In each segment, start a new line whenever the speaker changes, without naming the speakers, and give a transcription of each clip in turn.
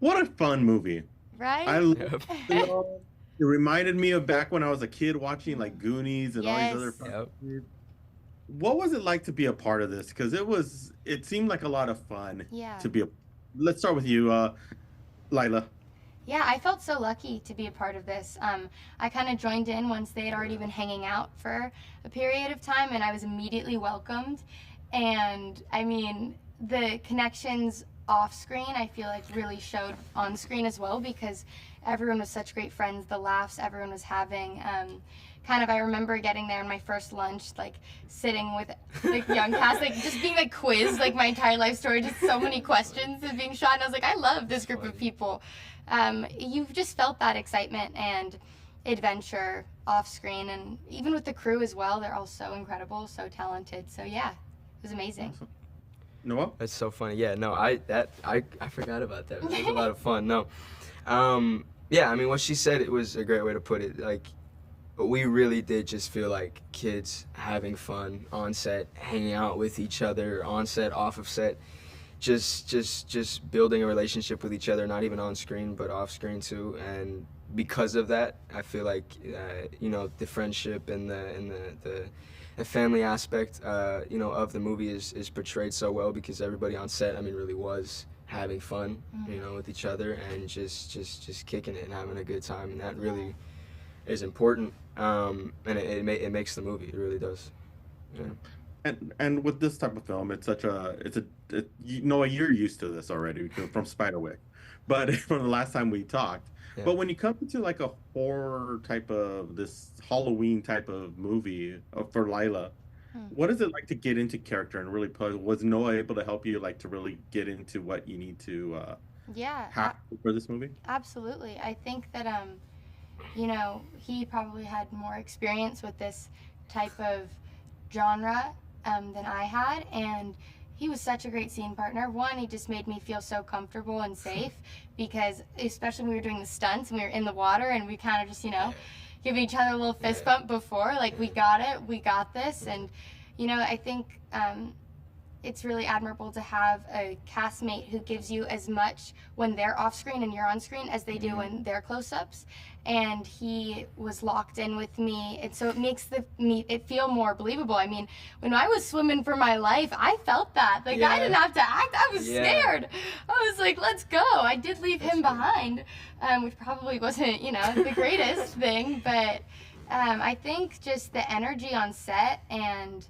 What a fun movie. I
Right?
love
Yep.
it. It reminded me of back when I was a kid watching like Goonies and all these other
Yes.
fun
Yep.
movies. What was it like to be a part of this? Because it seemed like a lot of fun
Yeah.
to be a. Let's start with you, Lila.
Yeah, I felt so lucky to be a part of this. I kind of joined in once they had already been hanging out for a period of time, and I was immediately welcomed. And I mean, the connections off screen, I feel like really showed on screen as well because everyone was such great friends. The laughs everyone was having. Kind of, I remember getting there in my first lunch, like sitting with the young cast, like just being like quizzed, like my entire life story, just so many questions and being shot. And I was like, I love this group of people. You've just felt that excitement and adventure off screen, and even with the crew as well. They're all so incredible, so talented. So yeah, it was amazing.
Awesome. Noah?
That's so funny. Yeah, no, I forgot about that. It was a lot of fun. No, yeah, I mean, what she said, it was a great way to put it. Like, we really did just feel like kids having fun on set, hanging out with each other, on set, off of set, just building a relationship with each other, not even on screen, but off screen too. And because of that, I feel like, you know, the friendship and the family aspect, you know, of the movie is portrayed so well because everybody on set, I mean, really was having fun, you know, with each other and just kicking it and having a good time, and that really is important. And it makes the movie. It really does. Yeah.
And with this type of film, you know, you're used to this already from Spiderwick, but from the last time we talked.
Yeah.
But when you come to like a horror type of this Halloween type of movie for Lila, what is it like to get into character and really play? Was Noah able to help you like to really get into what you need to
Yeah,
have for this movie?
absolutely. I think that you know, he probably had more experience with this type of genre than I had, and he was such a great scene partner. One, he just made me feel so comfortable and safe because, especially when we were doing the stunts and we were in the water and we kind of just, you know, giving each other a little fist bump before, like, we got it, we got this. And, you know, I think it's really admirable to have a castmate who gives you as much when they're off screen and you're on screen as they do when they're close-ups. And he was locked in with me, and so it makes it feel more believable. I mean, when I was swimming for my life, I felt that. Like, I didn't have to act. I was scared. I was like, let's go. I did leave him behind, which probably wasn't, you know, the greatest thing, but I think just the energy on set and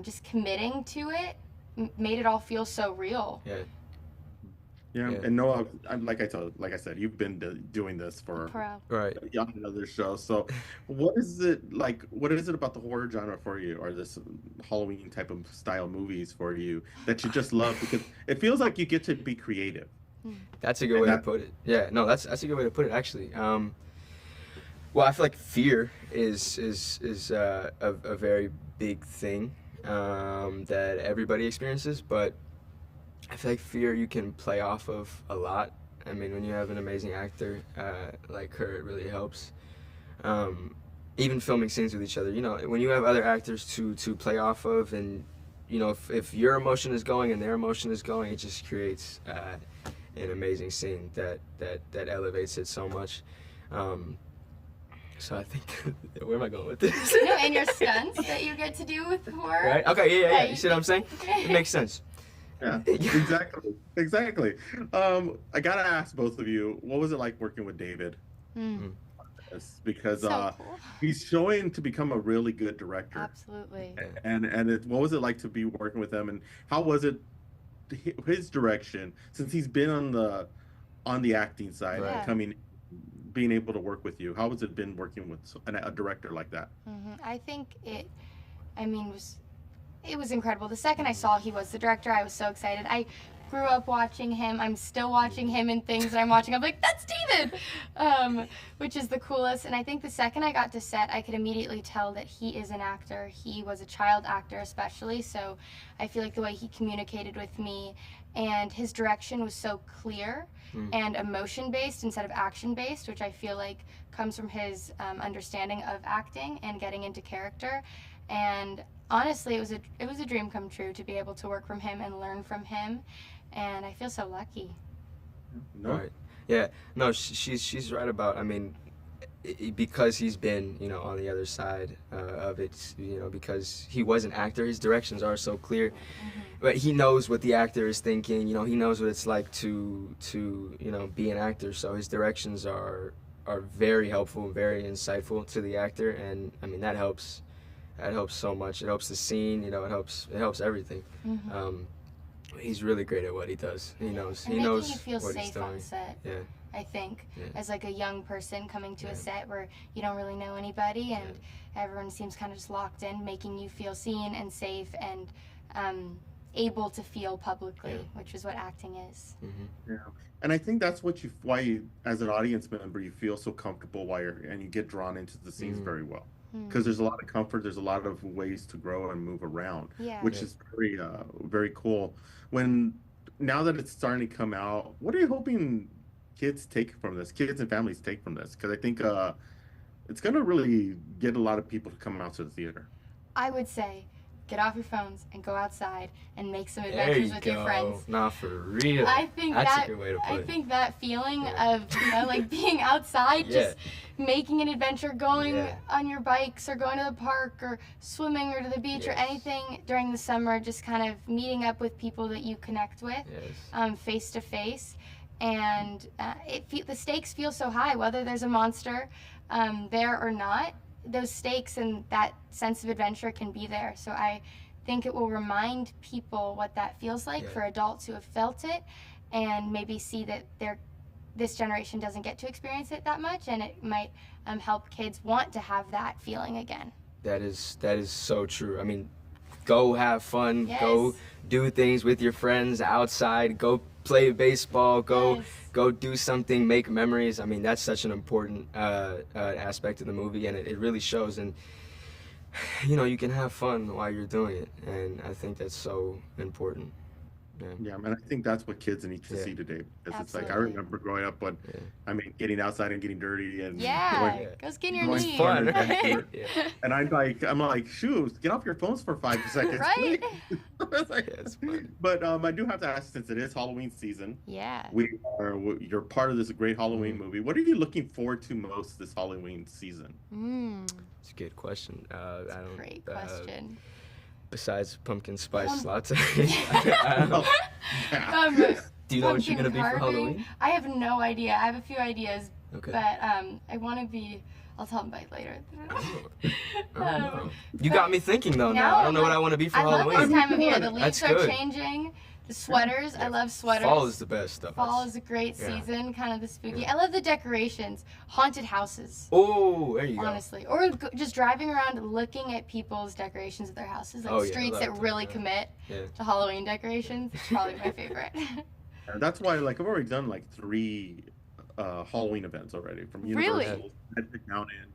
just committing to it made it all feel so real.
Yeah, and Noah, like I said, you've been doing this for
Right.
on another show. So, what is it like? What is it about the horror genre for you, or this Halloween type of style movies for you that you just love? Because it feels like you get to be creative.
That's a good way to put it. Yeah, no, that's a good way to put it actually. Well, I feel like fear is a very big thing that everybody experiences, but I feel like fear you can play off of a lot. I mean, when you have an amazing actor like her, it really helps. Even filming scenes with each other, you know, when you have other actors to play off of, and you know, if your emotion is going and their emotion is going, it just creates an amazing scene that elevates it so much. So I think, where am I going with this?
No, and your stunts that you get to do with horror.
Right? Okay, yeah. You see what I'm saying? It makes sense.
Yeah, exactly. I gotta ask both of you, what was it like working with David? Because
So cool.
he's showing to become a really good director.
Absolutely.
And what was it like to be working with him, and how was it his direction since he's been on the acting side, being able to work with you? How has it been working with a director like that?
I think it was incredible. The second I saw he was the director, I was so excited. I grew up watching him. I'm still watching him in things that I'm watching. I'm like, that's David, which is the coolest. And I think the second I got to set, I could immediately tell that he is an actor. He was a child actor especially, so I feel like the way he communicated with me and his direction was so clear and emotion-based instead of action-based, which I feel like comes from his understanding of acting and getting into character. And honestly, it was a dream come true to be able to work from him and learn from him, and I feel so lucky.
No.
Right. Yeah. No, she's right about. I mean, because he's been, on the other side of it, because he was an actor, his directions are so clear. But he knows what the actor is thinking. He knows what it's like to be an actor. So his directions are very helpful and very insightful to the actor, and I mean that helps. That helps so much. It helps the scene. It helps everything. He's really great at what he does. He knows.
And
he knows
making you feel
what he's
safe
doing.
on set.
Yeah.
I think,
Yeah.
as like a young person coming to a set where you don't really know anybody and everyone seems kind of just locked in, making you feel seen and safe and able to feel publicly, which is what acting is.
Yeah, and I think that's why you, as an audience member, you feel so comfortable and you get drawn into the scenes very well. Because there's a lot of comfort, there's a lot of ways to grow and move around, which is very, very cool. Now that it's starting to come out, what are you hoping kids and families take from this? Because I think it's going to really get a lot of people to come out to the theater.
I would say, get off your phones and go outside and make some adventures with your friends.
Nah, for real.
I think
that's a good way to put it.
I think that feeling of like being outside, just making an adventure, going on your bikes or going to the park or swimming or to the beach or anything during the summer, just kind of meeting up with people that you connect with, face to face, and the stakes feel so high, whether there's a monster there or not. Those stakes and that sense of adventure can be there. So I think it will remind people what that feels like for adults who have felt it, and maybe see that this generation doesn't get to experience it that much, and it might help kids want to have that feeling again.
That is so true. I mean, go have fun, go do things with your friends outside, go play baseball, go do something, make memories. I mean, that's such an important aspect of the movie, and it really shows. And you can have fun while you're doing it, and I think that's so important.
Yeah, and I think that's what kids need to see today. Because it's like, I remember growing up, but I mean, getting outside and getting dirty and
go skin your knees.
Fun.
And I'm like, shoot, get off your phones for 5 seconds.
Right.
It's fun.
But I do have to ask, since it is Halloween season, you're part of this great Halloween movie. What are you looking forward to most this Halloween season?
It's a good question.
Great question.
Besides pumpkin spice latte.
Do
you know what you're gonna be for Halloween?
I have no idea. I have a few ideas,
okay.
But I want to be. I'll tell them about later.
You got me thinking though. Now I don't know what I want to be for Halloween.
I love this time of year. The leaves are changing. The sweaters, I love sweaters.
Fall is the best stuff.
Fall is a great season, kind of the spooky. I love the decorations, haunted houses.
Oh, there you go.
Honestly, or just driving around looking at people's decorations of their houses, like streets that really commit to Halloween decorations. It's probably my favorite.
That's why, like, I've already done like 3 Halloween events already from Universal. Down in.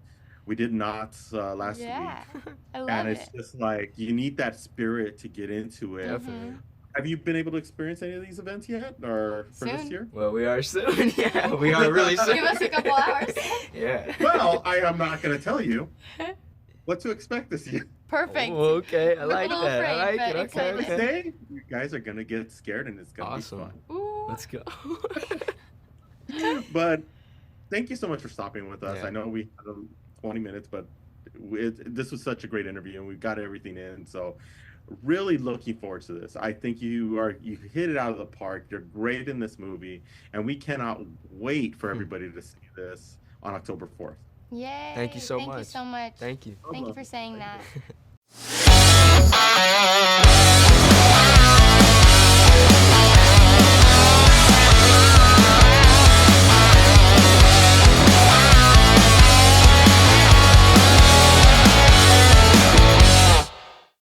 We did Knott's last week.
I love
and it's just like, you need that spirit to get into it.
Definitely.
Have you been able to experience any of these events yet, or for this year?
Well, we are soon. Yeah, we are really soon.
Give us a couple hours.
Well, I am not going to tell you what to expect this year.
Perfect.
Oh, okay, I like that.
Afraid,
I like it. Okay.
Thursday, you guys are going to get scared, and it's going to be fun.
Ooh.
Let's go.
But thank you so much for stopping with us. I know we had 20 minutes, but this was such a great interview, and we got everything in. So really looking forward to this. I think you hit it out of the park. You're great in this movie, and we cannot wait for everybody to see this on October 4th.
Yay.
Thank you so much.
Thank you so much.
Thank you.
Thank you for saying that.